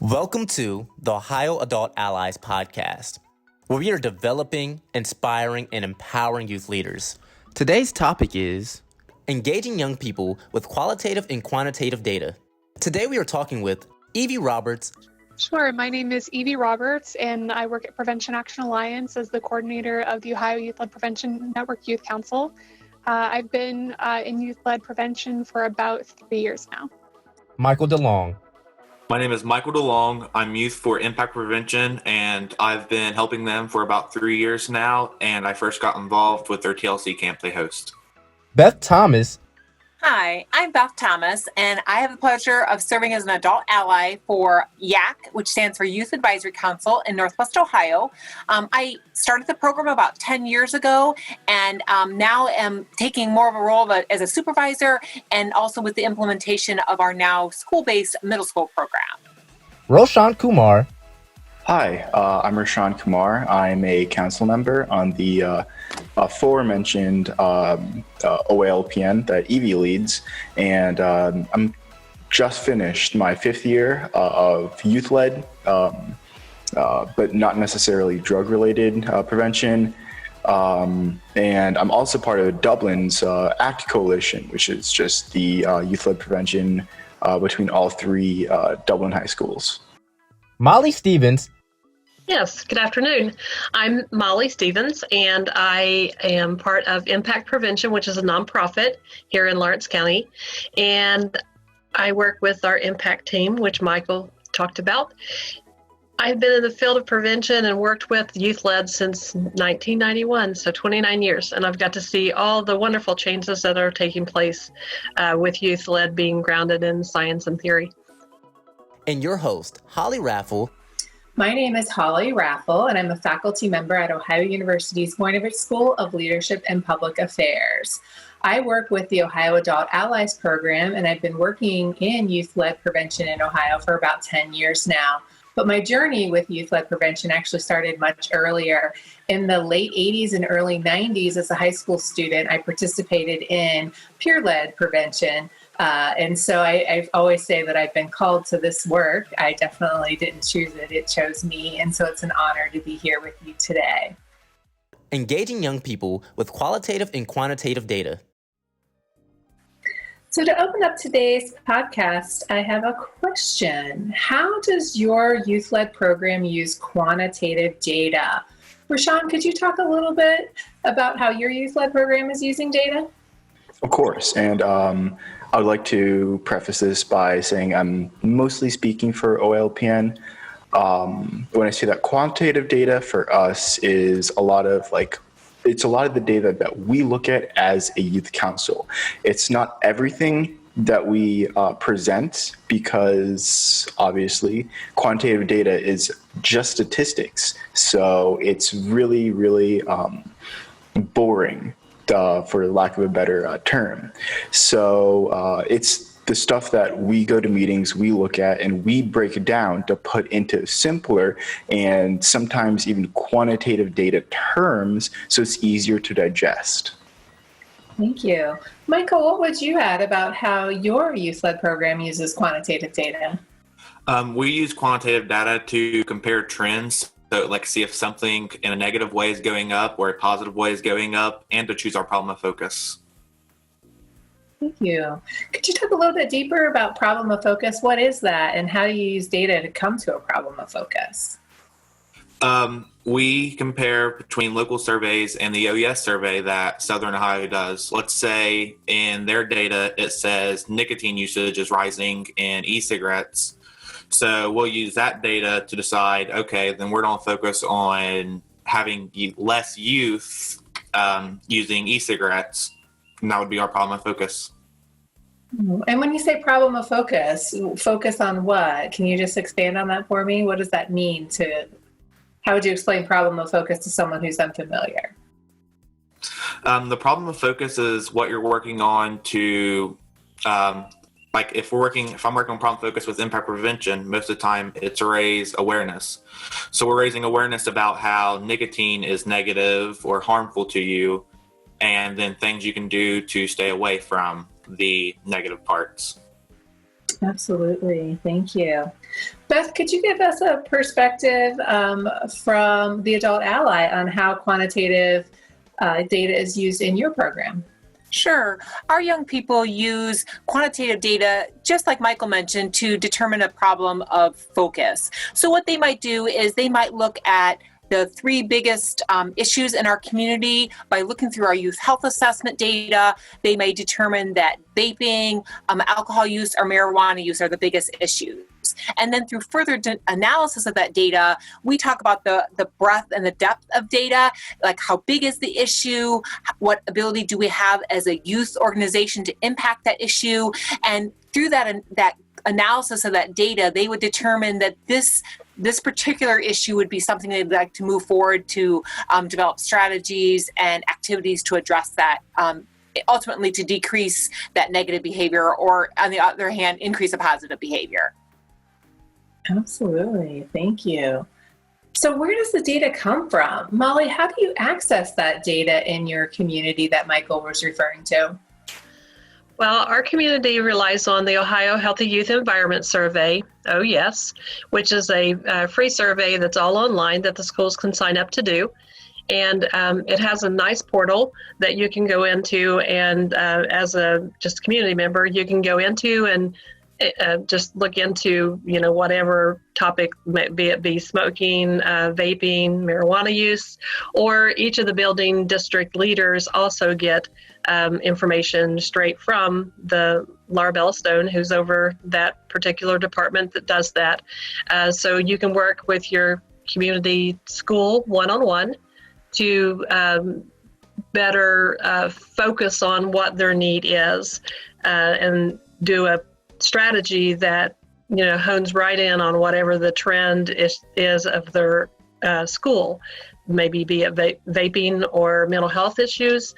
Welcome to the Ohio Adult Allies podcast, where we are developing, inspiring, and empowering youth leaders. Today's topic is engaging young people with qualitative and quantitative data. Today we are talking with Evie Roberts. Sure. My name is Evie Roberts, and I work at Prevention Action Alliance as the coordinator of the Ohio Youth-Led Prevention Network Youth Council. I've been in youth-led prevention for about 3 years now. Michael DeLong. My name is Michael DeLong. I'm Youth for Impact Prevention, and I've been helping them for about 3 years now, and I first got involved with their TLC camp they host. Beth Thomas. Hi, I'm Beth Thomas, and I have the pleasure of serving as an adult ally for YAC, which stands for Youth Advisory Council in Northwest Ohio. I started the program about 10 years ago, and now am taking more of a role as a supervisor and also with the implementation of our now school-based middle school program. Roshan Kumar. Hi, I'm Roshan Kumar. I'm a council member on the aforementioned OALPN that Evie leads, and I'm just finished my 5th year of youth-led, but not necessarily drug-related prevention. And I'm also part of Dublin's ACT Coalition, which is just the youth-led prevention between all 3 Dublin high schools. Molly Stevens. Yes, good afternoon. I'm Molly Stevens, and I am part of Impact Prevention, which is a nonprofit here in Lawrence County. And I work with our Impact team, which Michael talked about. I've been in the field of prevention and worked with youth-led since 1991, so 29 years. And I've got to see all the wonderful changes that are taking place with youth-led being grounded in science and theory. And your host, Holly Raffle. My name is Holly Raffle, and I'm a faculty member at Ohio University's Quantitative School of Leadership and Public Affairs. I work with the Ohio Adult Allies program, and I've been working in youth-led prevention in Ohio for about 10 years now. But my journey with youth-led prevention actually started much earlier. In the late 80s and early 90s, as a high school student, I participated in peer-led prevention. And so I always say that I've been called to this work. I definitely didn't choose it. It chose me. And so it's an honor to be here with you today. Engaging young people with qualitative and quantitative data. So to open up today's podcast, I have a question. How does your youth-led program use quantitative data? Rashawn, could you talk a little bit about how your youth-led program is using data? Of course, and I would like to preface this by saying I'm mostly speaking for OALPN. When I say that quantitative data for us is it's a lot of the data that we look at as a youth council. It's not everything that we present because obviously quantitative data is just statistics. So it's really, really boring. For lack of a better term. So it's the stuff that we go to meetings, we look at, and we break it down to put into simpler and sometimes even quantitative data terms so it's easier to digest. Thank you. Michael, what would you add about how your youth-led program uses quantitative data? We use quantitative data to compare trends. So see if something in a negative way is going up or a positive way is going up, and to choose our problem of focus. Thank you. Could you talk a little bit deeper about problem of focus? What is that, and how do you use data to come to a problem of focus? We compare between local surveys and the OES survey that Southern Ohio does. Let's say in their data it says nicotine usage is rising in e-cigarettes. So we'll use that data to decide, okay, then we're going to focus on having less youth using e-cigarettes, and that would be our problem of focus. And when you say problem of focus, focus on what? Can you just expand on that for me? What does that mean how would you explain problem of focus to someone who's unfamiliar? The problem of focus is what you're working on to if I'm working on problem focus with impact prevention, most of the time it's to raise awareness. So we're raising awareness about how nicotine is negative or harmful to you, and then things you can do to stay away from the negative parts. Absolutely. Thank you. Beth, could you give us a perspective from the Adult Ally on how quantitative data is used in your program? Sure. Our young people use quantitative data, just like Michael mentioned, to determine a problem of focus. So what they might do is they might look at the three biggest issues in our community by looking through our youth health assessment data. They may determine that vaping, alcohol use, or marijuana use are the biggest issues. And then through further analysis of that data, we talk about the breadth and the depth of data, like how big is the issue, what ability do we have as a youth organization to impact that issue, and through that analysis of that data, they would determine that this particular issue would be something they'd like to move forward to develop strategies and activities to address that, ultimately to decrease that negative behavior, or on the other hand, increase a positive behavior. Absolutely. Thank you. So where does the data come from? Molly, how do you access that data in your community that Michael was referring to? Well, our community relies on the Ohio Healthy Youth Environment Survey, OES, which is a free survey that's all online that the schools can sign up to do. And it has a nice portal that you can go into, and as a just community member, you can go into and just look into, whatever topic, be it be smoking, vaping, marijuana use, or each of the building district leaders also get information straight from the Laura Bellstone, who's over that particular department that does that. So you can work with your community school one-on-one to better focus on what their need is and do a strategy that hones right in on whatever the trend is of their school, maybe be it vaping or mental health issues.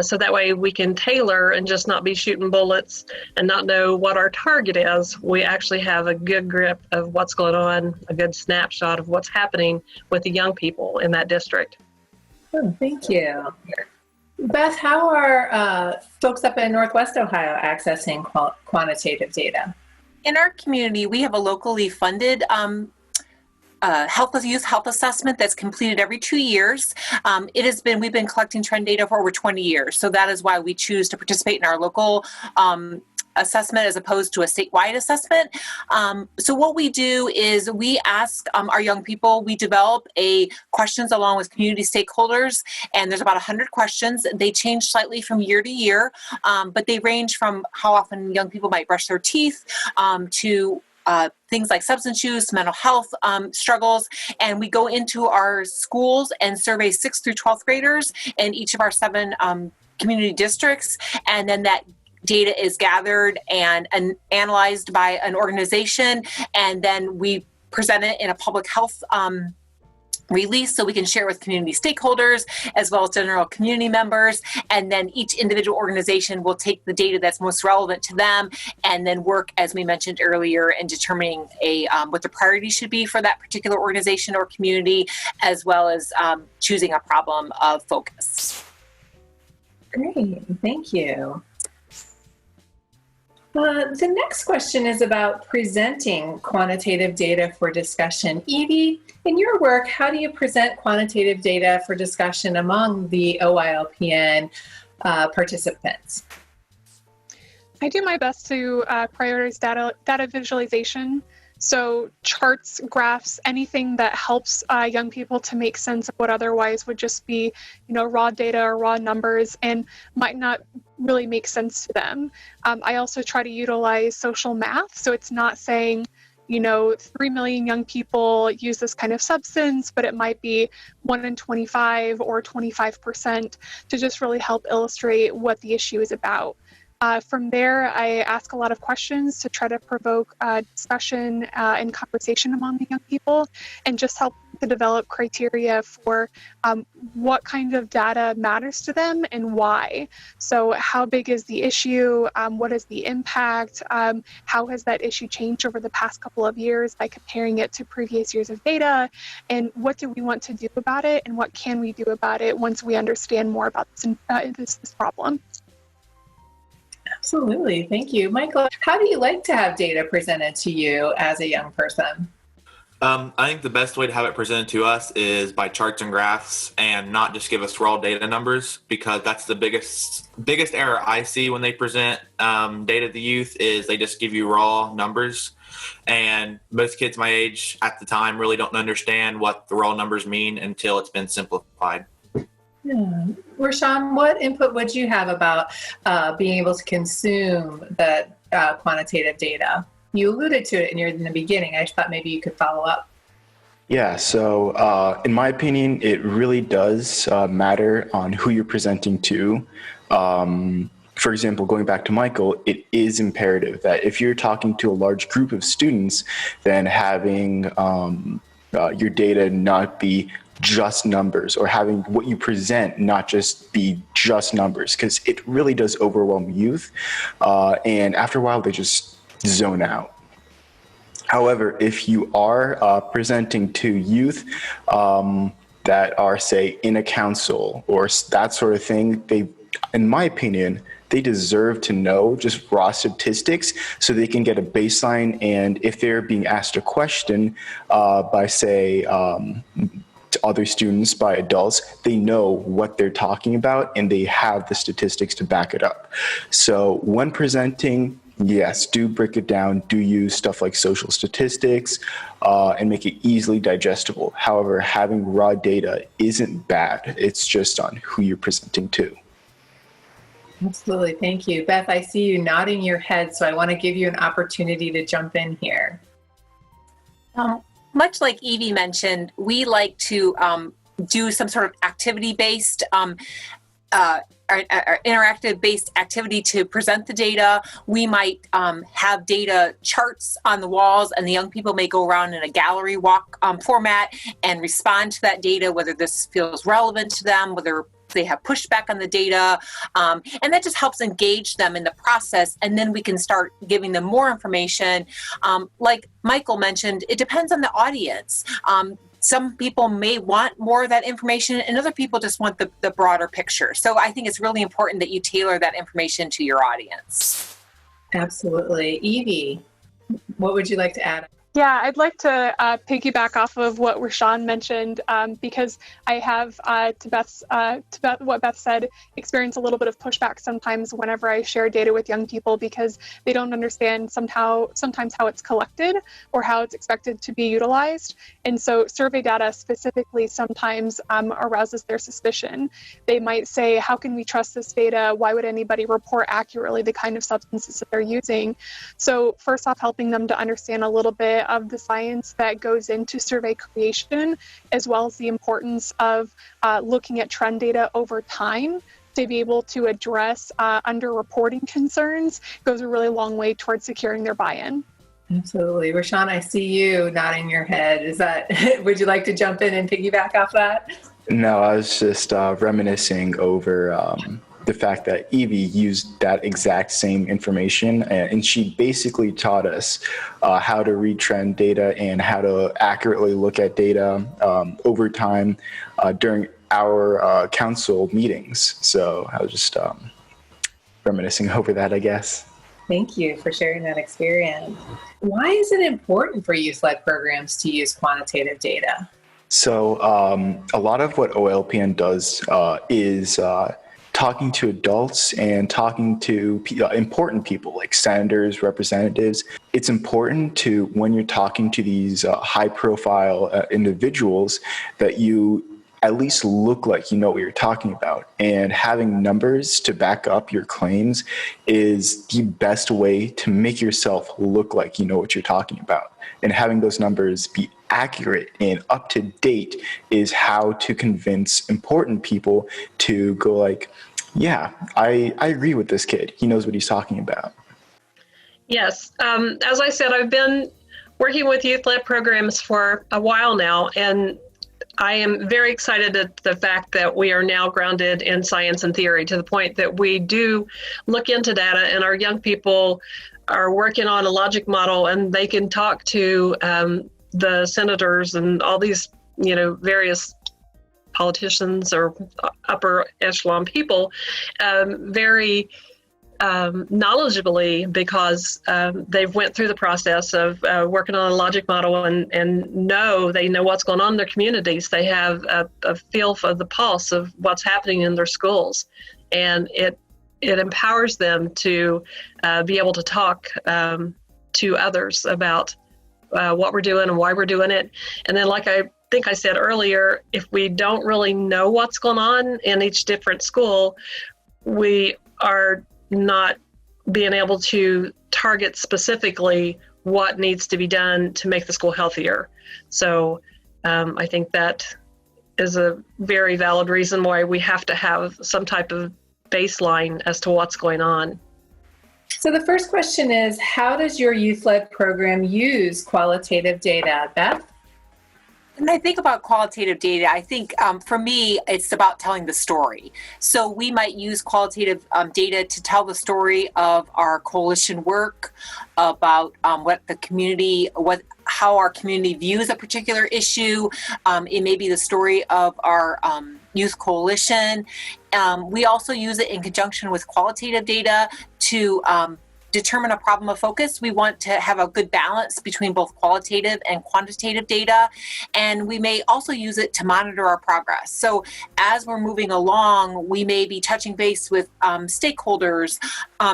So that way we can tailor and just not be shooting bullets and not know what our target is. We actually have a good grip of what's going on, a good snapshot of what's happening with the young people in that district. Oh, thank you. Beth, how are folks up in Northwest Ohio accessing quantitative data? In our community, we have a locally funded youth health assessment that's completed every 2 years. We've been collecting trend data for over 20 years. So that is why we choose to participate in our local assessment as opposed to a statewide assessment. So what we do is we ask our young people, we develop questions along with community stakeholders, and there's about 100 questions. They change slightly from year to year, but they range from how often young people might brush their teeth to things like substance use, mental health struggles, and we go into our schools and survey 6th through 12th graders in each of our 7 community districts, and then that data is gathered and analyzed by an organization, and then we present it in a public health release so we can share with community stakeholders as well as general community members, and then each individual organization will take the data that's most relevant to them and then work, as we mentioned earlier, in determining what the priority should be for that particular organization or community, as well as choosing a problem of focus. Great, thank you. The next question is about presenting quantitative data for discussion. Evie, in your work, how do you present quantitative data for discussion among the OILPN participants? I do my best to prioritize data visualization. So charts, graphs, anything that helps young people to make sense of what otherwise would just be, raw data or raw numbers and might not really make sense to them. I also try to utilize social math. So it's not saying, 3 million young people use this kind of substance, but it might be 1 in 25 or 25% to just really help illustrate what the issue is about. From there, I ask a lot of questions to try to provoke discussion and conversation among the young people and just help to develop criteria for what kind of data matters to them and why. So how big is the issue? What is the impact? How has that issue changed over the past couple of years by comparing it to previous years of data? And what do we want to do about it? And what can we do about it once we understand more about this problem? Absolutely. Thank you. Michael, how do you like to have data presented to you as a young person? I think the best way to have it presented to us is by charts and graphs, and not just give us raw data numbers, because that's the biggest error I see when they present data to the youth is they just give you raw numbers. And most kids my age at the time really don't understand what the raw numbers mean until it's been simplified. Yeah. Rashawn, what input would you have about being able to consume the quantitative data? You alluded to it in the beginning. I just thought maybe you could follow up. Yeah, so in my opinion, it really does matter on who you're presenting to. For example, going back to Michael, it is imperative that if you're talking to a large group of students, then having your data not be just numbers, or having what you present not just be just numbers, because it really does overwhelm youth. And after a while, they just zone out. However, if you are presenting to youth that are, say, in a council or that sort of thing, in my opinion, they deserve to know just raw statistics so they can get a baseline. And if they're being asked a question by, say, to other students, by adults, they know what they're talking about and they have the statistics to back it up. So when presenting, yes, do break it down, do use stuff like social statistics and make it easily digestible. However, having raw data isn't bad. It's just on who you're presenting to. Absolutely. Thank you. Beth, I see you nodding your head, so I want to give you an opportunity to jump in here. Much like Evie mentioned, we like to do some sort of activity-based interactive-based activity to present the data. We might have data charts on the walls, and the young people may go around in a gallery walk format and respond to that data, whether this feels relevant to them, whether they have pushback on the data, and that just helps engage them in the process, and then we can start giving them more information. Like Michael mentioned, it depends on the audience. Some people may want more of that information, and other people just want the broader picture. So I think it's really important that you tailor that information to your audience. Absolutely. Evie, what would you like to add? Yeah, I'd like to piggyback off of what Rashawn mentioned because I have, to what Beth said, experienced a little bit of pushback sometimes whenever I share data with young people because they don't understand sometimes how it's collected or how it's expected to be utilized. And so survey data specifically sometimes arouses their suspicion. They might say, how can we trust this data? Why would anybody report accurately the kind of substances that they're using? So first off, helping them to understand a little bit of the science that goes into survey creation, as well as the importance of looking at trend data over time to be able to address underreporting concerns goes a really long way towards securing their buy-in. Absolutely. Rashawn, I see you nodding your head. Would you like to jump in and piggyback off that? No, I was just reminiscing over the fact that Evie used that exact same information, and she basically taught us how to read trend data and how to accurately look at data over time during our council meetings. So I was just reminiscing over that, I guess. Thank you for sharing that experience. Why is it important for youth-led programs to use quantitative data? So a lot of what OALPN does is talking to adults and talking to important people like senators, representatives. It's important to, when you're talking to these high-profile individuals, that you at least look like you know what you're talking about. And having numbers to back up your claims is the best way to make yourself look like you know what you're talking about. And having those numbers be accurate and up to date is how to convince important people to go like, yeah, I agree with this kid. He knows what he's talking about. Yes. As I said, I've been working with youth-led programs for a while now, and I am very excited at the fact that we are now grounded in science and theory to the point that we do look into data, and our young people are working on a logic model, and they can talk to the senators and all these, various politicians or upper echelon people very knowledgeably because they've went through the process of working on a logic model and they know what's going on in their communities. They have a feel for the pulse of what's happening in their schools, and it empowers them to be able to talk to others about what we're doing and why we're doing it. And then, like I think I said earlier, if we don't really know what's going on in each different school, we are not being able to target specifically what needs to be done to make the school healthier. So I think that is a very valid reason why we have to have some type of baseline as to what's going on. So the first question is, how does your youth-led program use qualitative data? Beth? When I think about qualitative data, I think for me, it's about telling the story. So we might use qualitative data to tell the story of our coalition work, about what the community, how our community views a particular issue. It may be the story of our youth coalition. We also use it in conjunction with qualitative data to determine a problem of focus. We want to have a good balance between both qualitative and quantitative data, and we may also use it to monitor our progress. So as we're moving along, we may be touching base with stakeholders,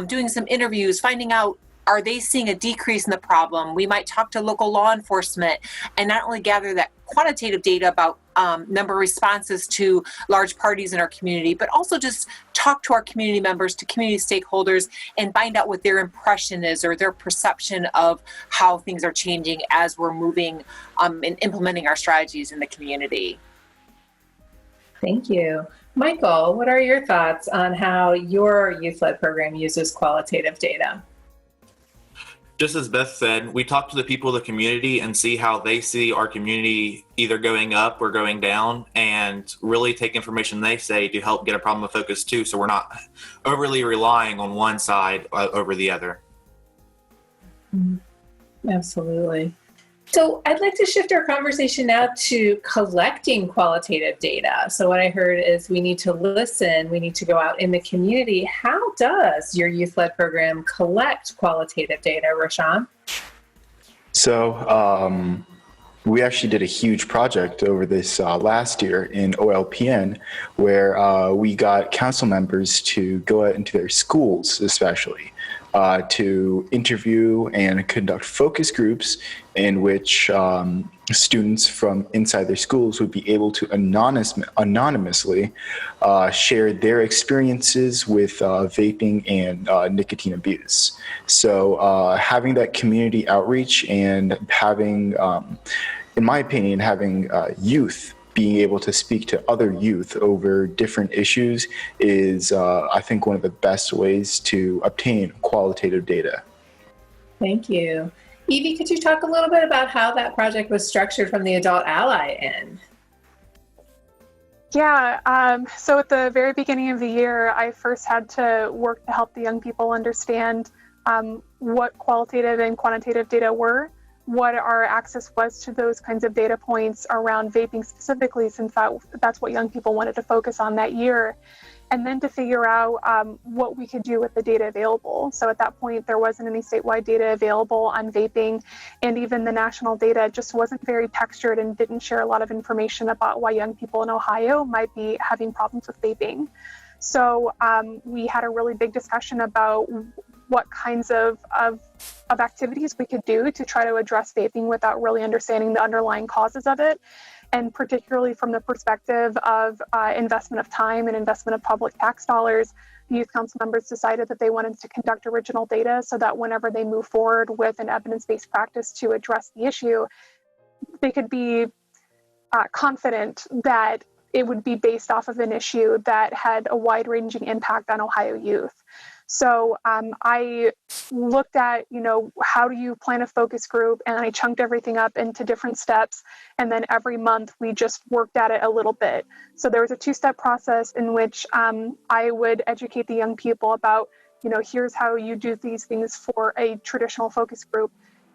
doing some interviews, finding out, are they seeing a decrease in the problem? We might talk to local law enforcement and not only gather that quantitative data about number of responses to large parties in our community, but also just talk to our community members, to community stakeholders, and find out what their impression is or their perception of how things are changing as we're moving and implementing our strategies in the community. Thank you. Michael, what are your thoughts on how your youth-led program uses qualitative data? Just as Beth said, we talk to the people of the community and see how they see our community either going up or going down, and really take information they say to help get a problem of focus too, so we're not overly relying on one side over the other. Absolutely. So I'd like to shift our conversation now to collecting qualitative data. So what I heard is we need to listen, we need to go out in the community. How does your youth-led program collect qualitative data, Rashawn? So we actually did a huge project over this last year in OLPN where we got council members to go out into their schools especially to interview and conduct focus groups in which students from inside their schools would be able to anonymously share their experiences with vaping and nicotine abuse. So having that community outreach and having, in my opinion, having youth being able to speak to other youth over different issues is, I think, one of the best ways to obtain qualitative data. Thank you. Evie, could you talk a little bit about how that project was structured from the Adult Ally end? Yeah, so at the very beginning of the year, I first had to work to help the young people understand what qualitative and quantitative data were, what our access was to those kinds of data points around vaping specifically, since that's what young people wanted to focus on that year, and then to figure out what we could do with the data available. So at that point, there wasn't any statewide data available on vaping, and even the national data just wasn't very textured and didn't share a lot of information about why young people in Ohio might be having problems with vaping. So we had a really big discussion about what kinds of activities we could do to try to address vaping without really understanding the underlying causes of it. And particularly from the perspective of investment of time and investment of public tax dollars, the youth council members decided that they wanted to conduct original data so that whenever they move forward with an evidence-based practice to address the issue, they could be confident that it would be based off of an issue that had a wide-ranging impact on Ohio youth. So I looked at, how do you plan a focus group, and I chunked everything up into different steps. And then every month we just worked at it a little bit. So there was a 2-step process in which I would educate the young people about, here's how you do these things for a traditional focus group,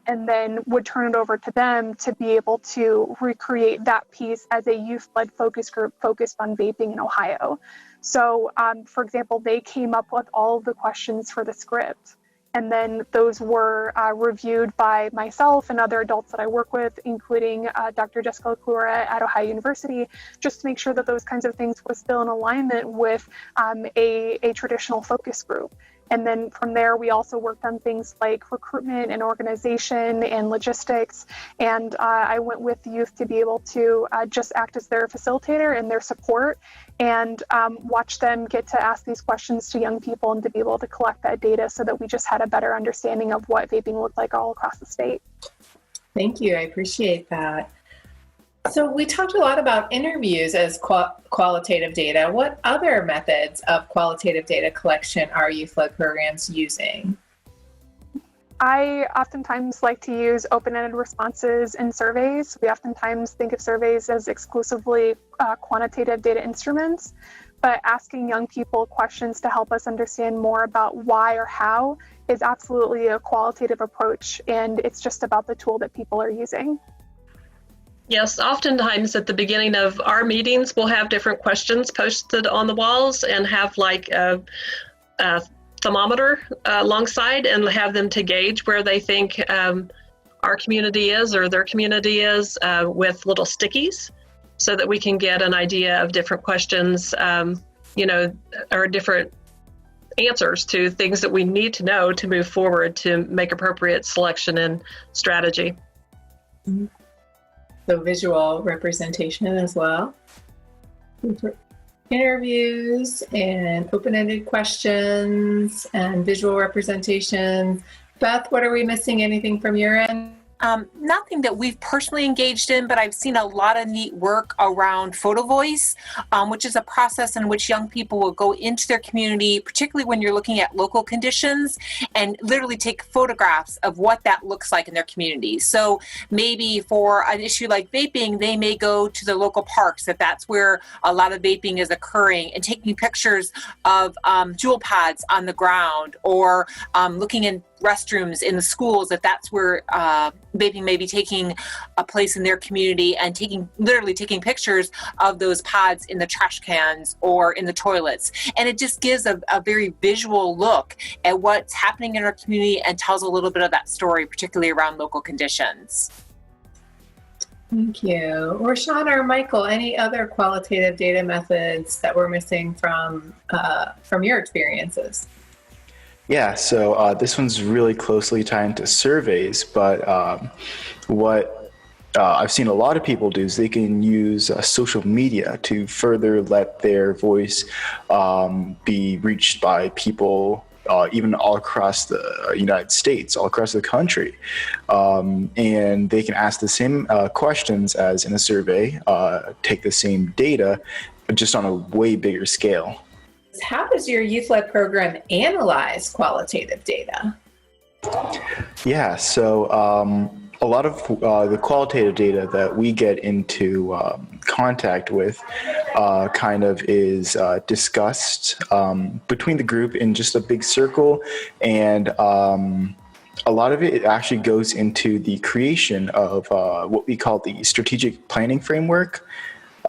and then would turn it over to them to be able to recreate that piece as a youth-led focus group focused on vaping in Ohio. So, for example, they came up with all of the questions for the script. And then those were reviewed by myself and other adults that I work with, including Dr. Jessica LaCour at Ohio University, just to make sure that those kinds of things were still in alignment with a traditional focus group. And then from there, we also worked on things like recruitment and organization and logistics. And I went with youth to be able to just act as their facilitator and their support, and watch them get to ask these questions to young people and to be able to collect that data so that we just had a better understanding of what vaping looked like all across the state. Thank you. I appreciate that. So we talked a lot about interviews as qualitative data. What other methods of qualitative data collection are youth-led programs using? I oftentimes like to use open-ended responses in surveys. We oftentimes think of surveys as exclusively quantitative data instruments, but asking young people questions to help us understand more about why or how is absolutely a qualitative approach, and it's just about the tool that people are using. Yes, oftentimes at the beginning of our meetings, we'll have different questions posted on the walls and have like a thermometer alongside and have them to gauge where they think our community is or their community is with little stickies, so that we can get an idea of different questions, or different answers to things that we need to know to move forward to make appropriate selection and strategy. Mm-hmm. So visual representation as well. Interviews and open-ended questions and visual representation. Beth, what are we missing? Anything from your end? Nothing that we've personally engaged in, but I've seen a lot of neat work around photo voice, which is a process in which young people will go into their community, particularly when you're looking at local conditions, and literally take photographs of what that looks like in their community. So maybe for an issue like vaping, they may go to the local parks, if that's where a lot of vaping is occurring, and taking pictures of jewel pads on the ground, or looking in restrooms in the schools, if that's where vaping may be taking a place in their community, and literally taking pictures of those pods in the trash cans or in the toilets. And it just gives a very visual look at what's happening in our community and tells a little bit of that story, particularly around local conditions. Thank you. Rashawn or Michael, any other qualitative data methods that we're missing from your experiences? Yeah, so this one's really closely tied into surveys, but what I've seen a lot of people do is they can use social media to further let their voice be reached by people even all across the United States, all across the country. And they can ask the same questions as in a survey, take the same data, but just on a way bigger scale. How does your youth-led program analyze qualitative data? Yeah, so a lot of the qualitative data that we get into contact with kind of is discussed between the group in just a big circle, and a lot of it actually goes into the creation of what we call the strategic planning framework,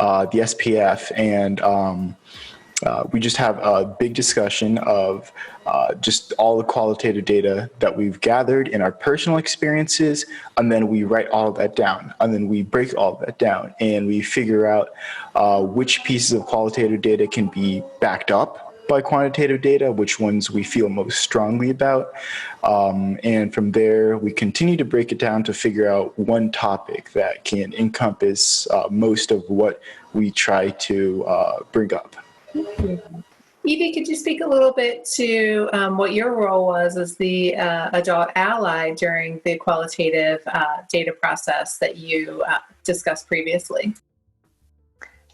the SPF, and we just have a big discussion of just all the qualitative data that we've gathered in our personal experiences, and then we write all of that down, and then we break all of that down, and we figure out which pieces of qualitative data can be backed up by quantitative data, which ones we feel most strongly about. And from there, we continue to break it down to figure out one topic that can encompass most of what we try to bring up. Evie, could you speak a little bit to what your role was as the adult ally during the qualitative data process that you discussed previously?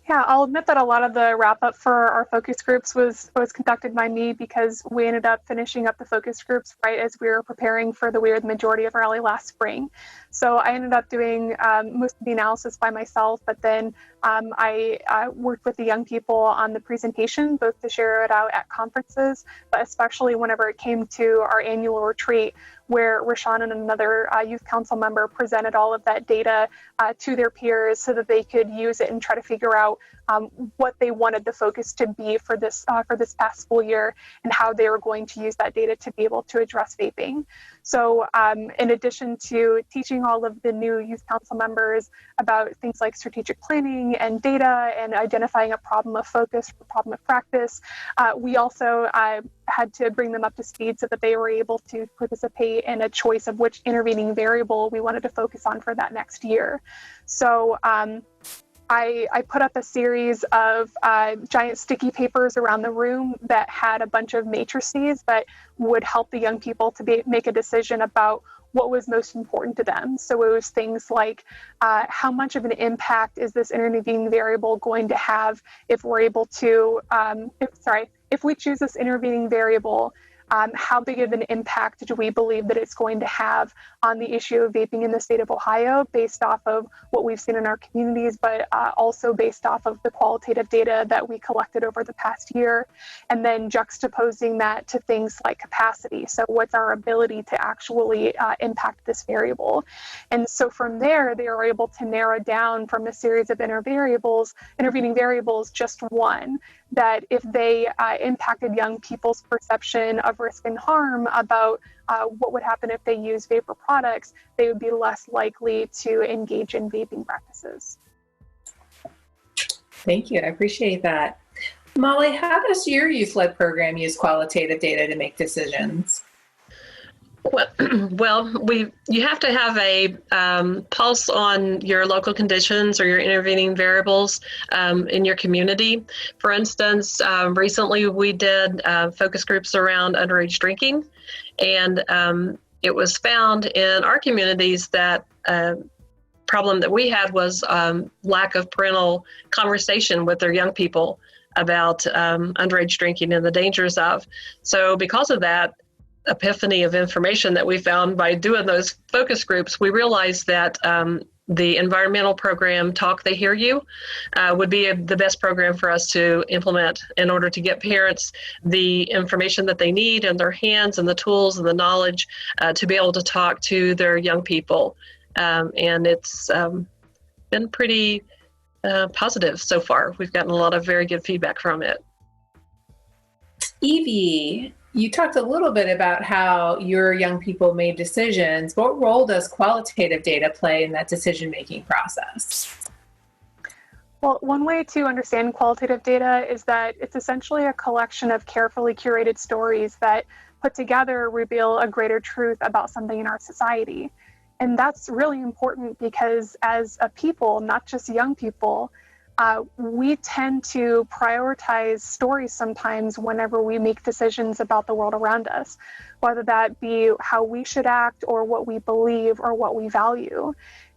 Yeah, I'll admit that a lot of the wrap up for our focus groups was conducted by me, because we ended up finishing up the focus groups right as we were preparing for the We Are the Majority of Rally last spring. So I ended up doing most of the analysis by myself, but then I worked with the young people on the presentation, both to share it out at conferences, but especially whenever it came to our annual retreat, where Rashawn and another youth council member presented all of that data to their peers so that they could use it and try to figure out what they wanted the focus to be for this past school year and how they were going to use that data to be able to address vaping. So in addition to teaching all of the new youth council members about things like strategic planning and data and identifying a problem of focus, a problem of practice, we also had to bring them up to speed so that they were able to participate in a choice of which intervening variable we wanted to focus on for that next year. So I put up a series of giant sticky papers around the room that had a bunch of matrices that would help the young people to make a decision about what was most important to them. So it was things like how much of an impact is this intervening variable going to have if we're able to, if we choose this intervening variable, how big of an impact do we believe that it's going to have on the issue of vaping in the state of Ohio based off of what we've seen in our communities, but also based off of the qualitative data that we collected over the past year, and then juxtaposing that to things like capacity. So what's our ability to actually impact this variable? And so from there, they were able to narrow down from a series of intervening variables, just one, that if they impacted young people's perception of risk and harm about what would happen if they use vapor products, they would be less likely to engage in vaping practices. Thank you. I appreciate that. Molly, how does your youth-led program use qualitative data to make decisions? Well, you have to have a pulse on your local conditions or your intervening variables in your community. For instance, recently we did focus groups around underage drinking, and it was found in our communities that problem that we had was lack of parental conversation with their young people about underage drinking and the dangers of. So because of that epiphany of information that we found by doing those focus groups, we realized that the environmental program, Talk They Hear You, would be the best program for us to implement in order to get parents the information that they need in their hands and the tools and the knowledge to be able to talk to their young people. And it's been pretty positive so far. We've gotten a lot of very good feedback from it. Evie, you talked a little bit about how your young people made decisions. What role does qualitative data play in that decision-making process? Well, one way to understand qualitative data is that it's essentially a collection of carefully curated stories that put together reveal a greater truth about something in our society. And that's really important because as a people, not just young people, we tend to prioritize stories sometimes whenever we make decisions about the world around us, whether that be how we should act or what we believe or what we value.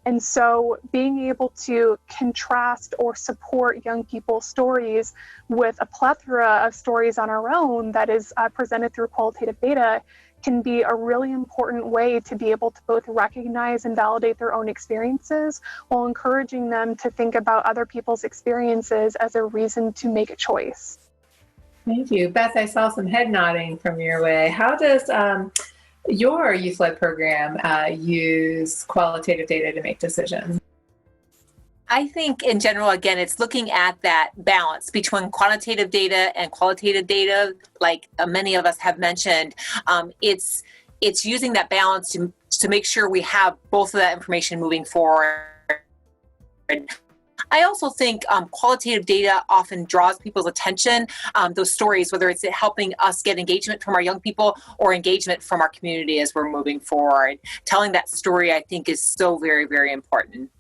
And so being able to contrast or support young people's stories with a plethora of stories on our own that is presented through qualitative data can be a really important way to be able to both recognize and validate their own experiences while encouraging them to think about other people's experiences as a reason to make a choice. Thank you. Beth, I saw some head nodding from your way. How does your youth-led program use qualitative data to make decisions? I think in general, again, it's looking at that balance between quantitative data and qualitative data, like many of us have mentioned. It's using that balance to make sure we have both of that information moving forward. I also think qualitative data often draws people's attention, those stories, whether it's helping us get engagement from our young people or engagement from our community as we're moving forward. Telling that story, I think, is so very, very important.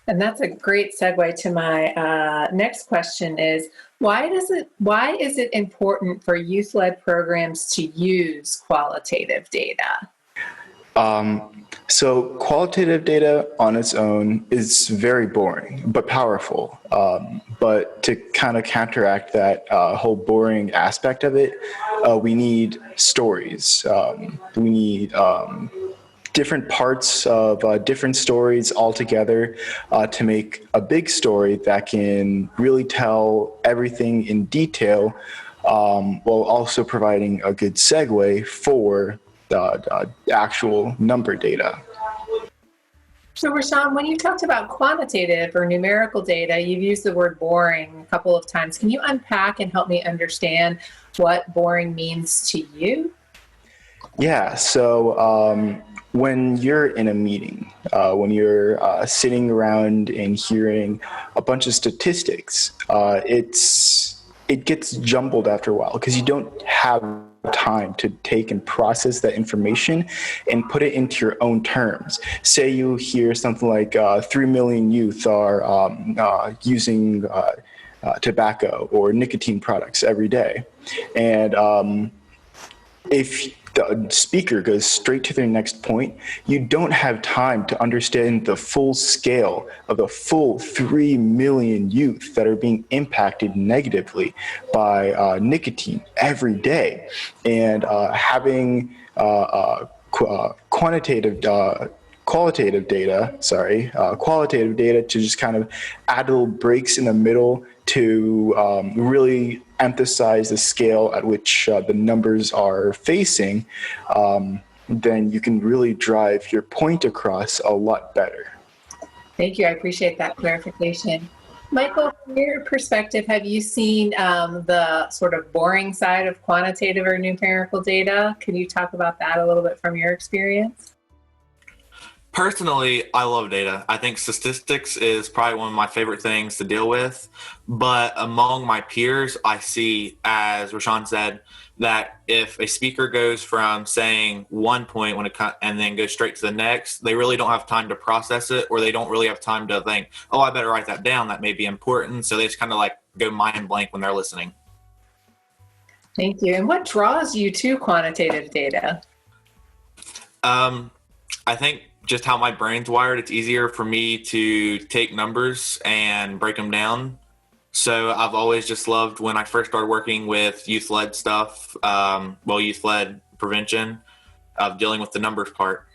And that's a great segue to my next question is, why is it important for youth-led programs to use qualitative data? So qualitative data on its own is very boring, but powerful. But to kind of counteract that whole boring aspect of it, we need stories. We need different parts of different stories all together to make a big story that can really tell everything in detail, while also providing a good segue for the actual number data. So, Rashawn, when you talked about quantitative or numerical data, you've used the word boring a couple of times. Can you unpack and help me understand what boring means to you? Yeah, so when you're in a meeting, when you're sitting around and hearing a bunch of statistics, it gets jumbled after a while because you don't have time to take and process that information and put it into your own terms. Say you hear something like 3 million youth are using tobacco or nicotine products every day. And if the speaker goes straight to their next point, you don't have time to understand the full scale of the full 3 million youth that are being impacted negatively by nicotine every day. And having qualitative data to just kind of add little breaks in the middle to really emphasize the scale at which the numbers are facing, then you can really drive your point across a lot better. Thank you. I appreciate that clarification. Michael, from your perspective, have you seen the sort of boring side of quantitative or numerical data? Can you talk about that a little bit from your experience? Personally, I love data. I think statistics is probably one of my favorite things to deal with. But among my peers, I see, as Rashawn said, that if a speaker goes from saying one point and then goes straight to the next, they really don't have time to process it, or they don't really have time to think, oh, I better write that down. That may be important. So they just kind of like go mind blank when they're listening. Thank you. And what draws you to quantitative data? I think just how my brain's wired, it's easier for me to take numbers and break them down. So I've always just loved, when I first started working with youth-led stuff, youth-led prevention, of dealing with the numbers part.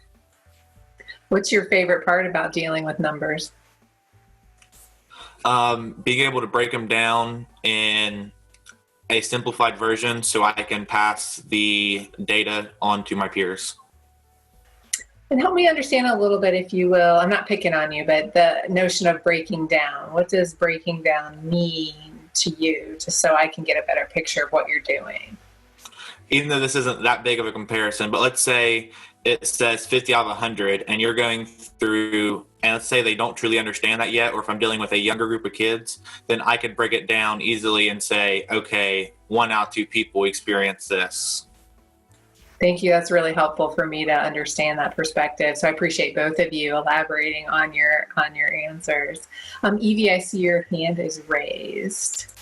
What's your favorite part about dealing with numbers? Being able to break them down in a simplified version so I can pass the data on to my peers. And help me understand a little bit, if you will. I'm not picking on you, but the notion of breaking down. What does breaking down mean to you, just so I can get a better picture of what you're doing? Even though this isn't that big of a comparison, but let's say it says 50 out of 100 and you're going through, and let's say they don't truly understand that yet, or if I'm dealing with a younger group of kids, then I could break it down easily and say, okay, 1 out of 2 people experience this. Thank you. That's really helpful for me to understand that perspective. So I appreciate both of you elaborating on your answers. Evie, I see your hand is raised.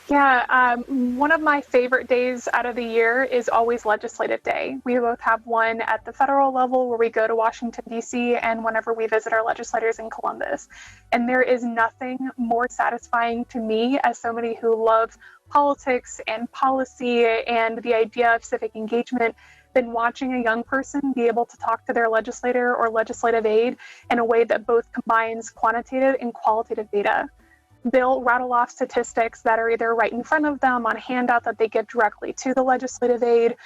Yeah, one of my favorite days out of the year is always Legislative Day. We both have one at the federal level where we go to Washington, D.C., and whenever we visit our legislators in Columbus. And there is nothing more satisfying to me, as somebody who loves politics and policy and the idea of civic engagement, than watching a young person be able to talk to their legislator or legislative aide in a way that both combines quantitative and qualitative data. They'll rattle off statistics that are either right in front of them on a handout that they give directly to the legislative aide,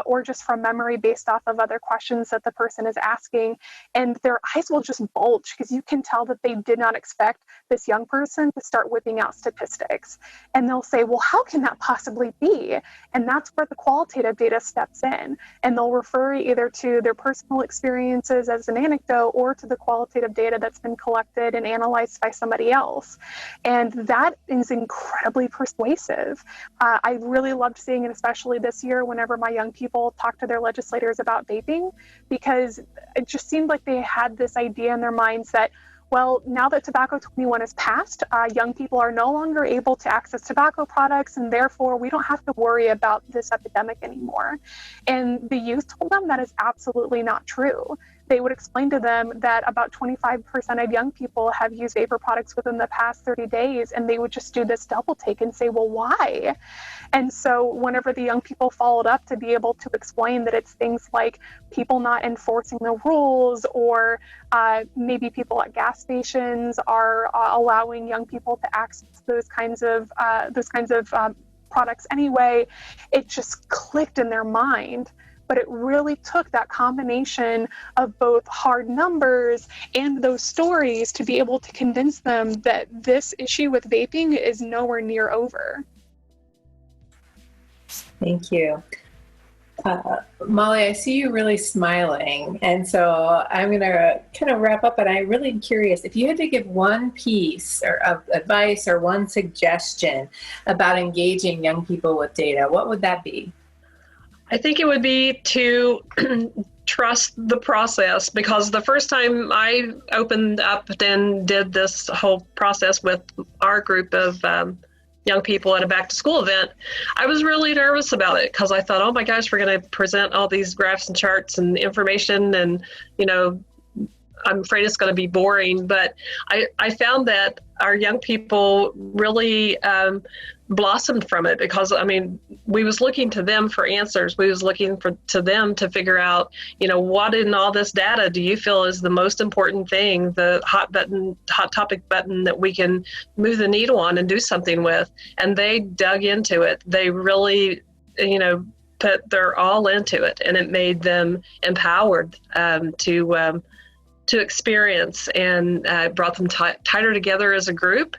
or just from memory based off of other questions that the person is asking. And their eyes will just bulge because you can tell that they did not expect this young person to start whipping out statistics. And they'll say, well, how can that possibly be? And that's where the qualitative data steps in. And they'll refer either to their personal experiences as an anecdote or to the qualitative data that's been collected and analyzed by somebody else. And that is incredibly persuasive. I really loved seeing it, especially this year, whenever my young people talked to their legislators about vaping, because it just seemed like they had this idea in their minds that, well, now that Tobacco 21 is passed, young people are no longer able to access tobacco products, and therefore we don't have to worry about this epidemic anymore. And the youth told them that is absolutely not true. They would explain to them that about 25% of young people have used vapor products within the past 30 days, and they would just do this double take and say, well, why? And so whenever the young people followed up to be able to explain that it's things like people not enforcing the rules, or maybe people at gas stations are allowing young people to access those kinds of products anyway, it just clicked in their mind but it really took that combination of both hard numbers and those stories to be able to convince them that this issue with vaping is nowhere near over. Thank you. Molly, I see you really smiling. And so I'm going to kind of wrap up, but I'm really curious if you had to give one piece of advice or one suggestion about engaging young people with data, what would that be? I think it would be to trust the process, because the first time I opened up and did this whole process with our group of young people at a back to school event, I was really nervous about it because I thought, oh my gosh, we're going to present all these graphs and charts and information, and I'm afraid it's going to be boring. But I found that our young people really blossomed from it, because we was looking to them for answers. We was looking to them to figure out, what in all this data do you feel is the most important thing, the hot topic button that we can move the needle on and do something with. And they dug into it. They really, put their all into it, and it made them empowered to experience, and brought them tighter together as a group.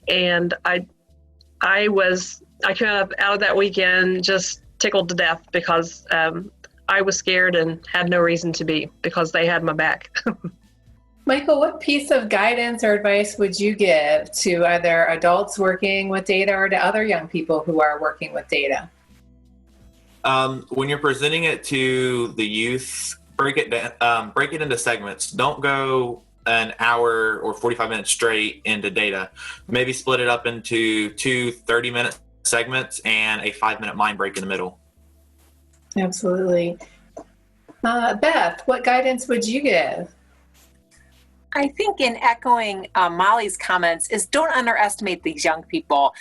And I came out of that weekend just tickled to death, because I was scared and had no reason to be, because they had my back. Michael, what piece of guidance or advice would you give to either adults working with data or to other young people who are working with data? When you're presenting it to the youth, break it into segments. Don't go an hour or 45 minutes straight into data. Maybe split it up into 2 30-minute segments and a 5-minute mind break in the middle. Absolutely. Beth, what guidance would you give? I think, in echoing Molly's comments, is don't underestimate these young people.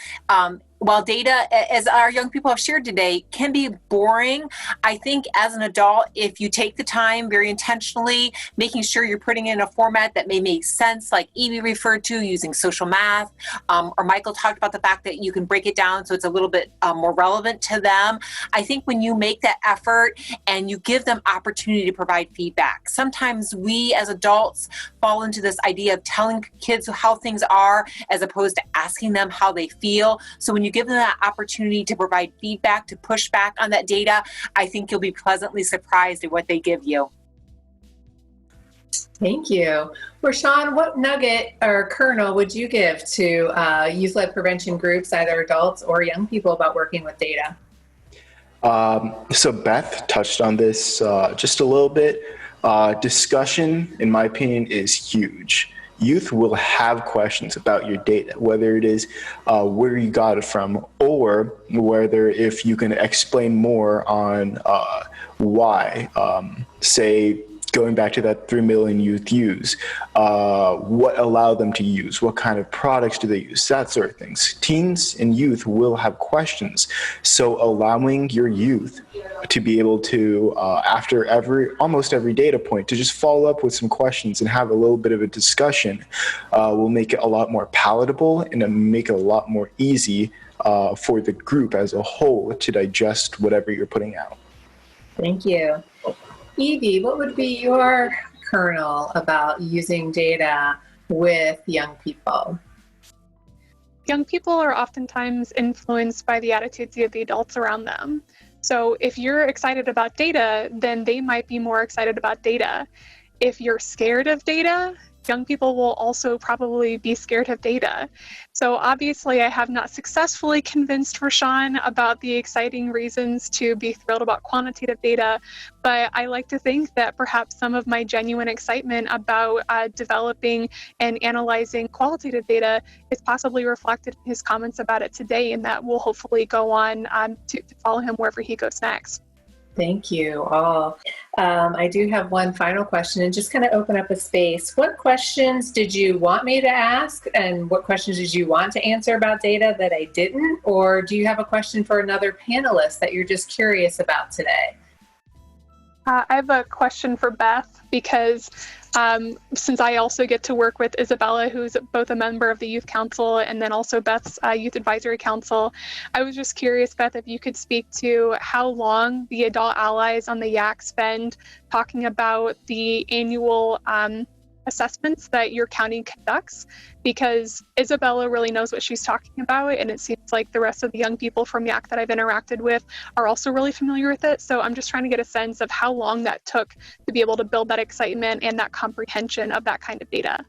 While data, as our young people have shared today, can be boring, I think as an adult, if you take the time very intentionally, making sure you're putting in a format that may make sense, like Evie referred to, using social math, or Michael talked about the fact that you can break it down so it's a little bit more relevant to them. I think when you make that effort and you give them opportunity to provide feedback, sometimes we as adults fall into this idea of telling kids how things are as opposed to asking them how they feel. So when you give them that opportunity to provide feedback, to push back on that data, I think you'll be pleasantly surprised at what they give you. Thank you. Rashawn, what nugget or kernel would you give to youth-led prevention groups, either adults or young people, about working with data? So Beth touched on this just a little bit. Discussion, in my opinion, is huge. Youth will have questions about your data, whether it is where you got it from, or whether if you can explain more on why. Say, going back to that 3 million youth use, what allowed them to use, what kind of products do they use, that sort of things. Teens and youth will have questions. So allowing your youth to be able to, after almost every data point, to just follow up with some questions and have a little bit of a discussion will make it a lot more palatable and make it a lot more easy for the group as a whole to digest whatever you're putting out. Thank you. Evie, what would be your kernel about using data with young people? Young people are oftentimes influenced by the attitudes of the adults around them. So if you're excited about data, then they might be more excited about data. If you're scared of data, young people will also probably be scared of data. So obviously I have not successfully convinced Rashawn about the exciting reasons to be thrilled about quantitative data, but I like to think that perhaps some of my genuine excitement about developing and analyzing qualitative data is possibly reflected in his comments about it today, and that will hopefully go on to follow him wherever he goes next. Thank you all. I do have one final question, and just kind of open up a space. What questions did you want me to ask, and what questions did you want to answer about data that I didn't? Or do you have a question for another panelist that you're just curious about today? I have a question for Beth because since I also get to work with Isabella, who's both a member of the Youth Council and then also Beth's Youth Advisory Council, I was just curious, Beth, if you could speak to how long the adult allies on the YAC spend talking about the annual assessments that your county conducts, because Isabella really knows what she's talking about, and it seems like the rest of the young people from YAC that I've interacted with are also really familiar with it. So I'm just trying to get a sense of how long that took to be able to build that excitement and that comprehension of that kind of data.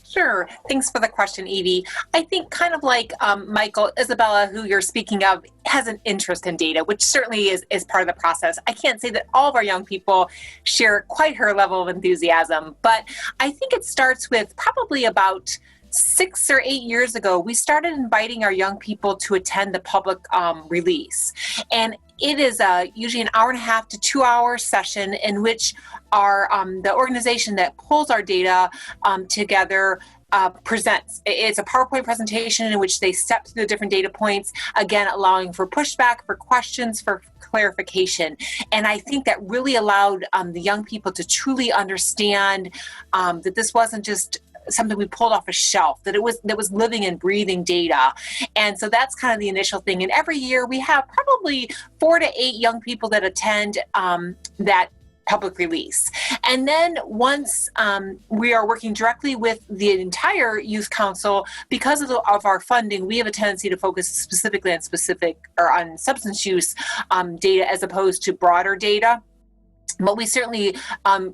Sure. Thanks for the question, Evie. I think kind of like Michael, Isabella, who you're speaking of, has an interest in data, which certainly is part of the process. I can't say that all of our young people share quite her level of enthusiasm, but I think it starts with probably about 6 or 8 years ago, we started inviting our young people to attend the public release. And it is usually an 1.5 to 2 hour session in which our the organization that pulls our data together presents. It's a PowerPoint presentation in which they step through the different data points, again, allowing for pushback, for questions, for clarification. And I think that really allowed the young people to truly understand that this wasn't just something we pulled off a shelf, that was living and breathing data. And so that's kind of the initial thing. And every year we have probably 4 to 8 young people that attend that public release. And then once we are working directly with the entire youth council, because of our funding, we have a tendency to focus specifically on substance use data as opposed to broader data. But we certainly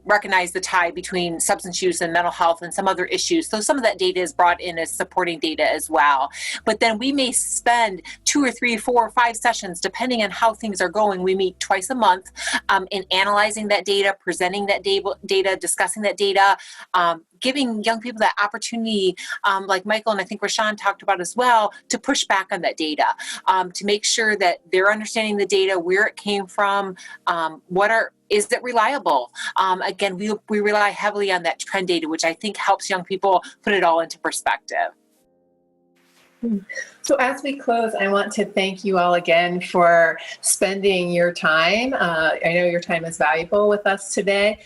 recognize the tie between substance use and mental health and some other issues. So some of that data is brought in as supporting data as well. But then we may spend 2 or 3, 4 or 5 sessions, depending on how things are going. We meet twice a month in analyzing that data, presenting that data, discussing that data, giving young people that opportunity, like Michael and I think Rashawn talked about as well, to push back on that data, to make sure that they're understanding the data, where it came from, is it reliable? Again, we rely heavily on that trend data, which I think helps young people put it all into perspective. So as we close, I want to thank you all again for spending your time. I know your time is valuable with us today,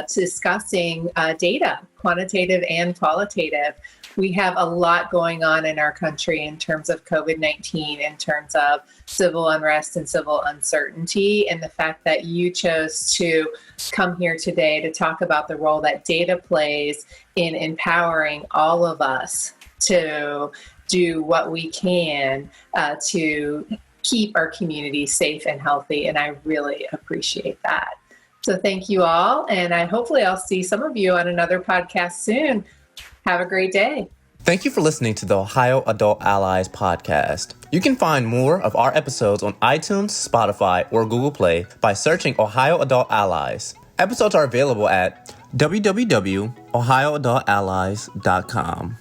discussing data, quantitative and qualitative. We have a lot going on in our country in terms of COVID-19, in terms of civil unrest and civil uncertainty, and the fact that you chose to come here today to talk about the role that data plays in empowering all of us to do what we can to keep our community safe and healthy, and I really appreciate that. So thank you all, and hopefully I'll see some of you on another podcast soon. Have a great day. Thank you for listening to the Ohio Adult Allies podcast. You can find more of our episodes on iTunes, Spotify, or Google Play by searching Ohio Adult Allies. Episodes are available at www.ohioadultallies.com.